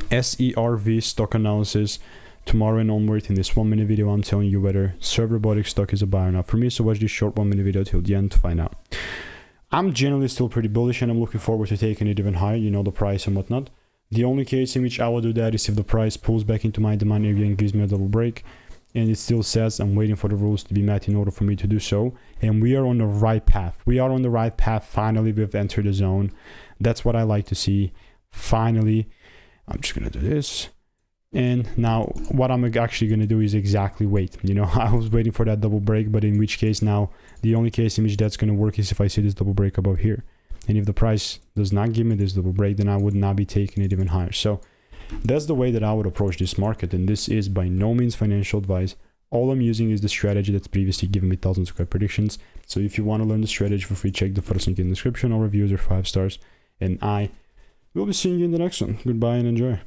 SERV stock analysis tomorrow and onward. In this 1 minute video, I'm telling you whether SERV Robotics stock is a buy or not for me. So watch this short 1 minute video till the end to find out. I'm generally still pretty bullish and I'm looking forward to taking it even higher, you know, the price and whatnot. The only case in which I will do that is if the price pulls back into my demand area and gives me a double break, and it still says I'm waiting for the rules to be met in order for me to do so. And we are on the right path. We are on the right path. Finally, we've entered the zone. That's what I like to see. Finally, I'm just going to do this. And now what I'm actually going to do is exactly wait. You know, I was waiting for that double break, but in which case now, the only case in which that's going to work is if I see this double break above here. And if the price does not give me this double break, then I would not be taking it even higher. So that's the way that I would approach this market. And this is by no means financial advice. All I'm using is the strategy that's previously given me thousands of good predictions. So if you want to learn the strategy for free, check the first link in the description. All reviews are 5 stars. And I will be seeing you in the next one. Goodbye and enjoy.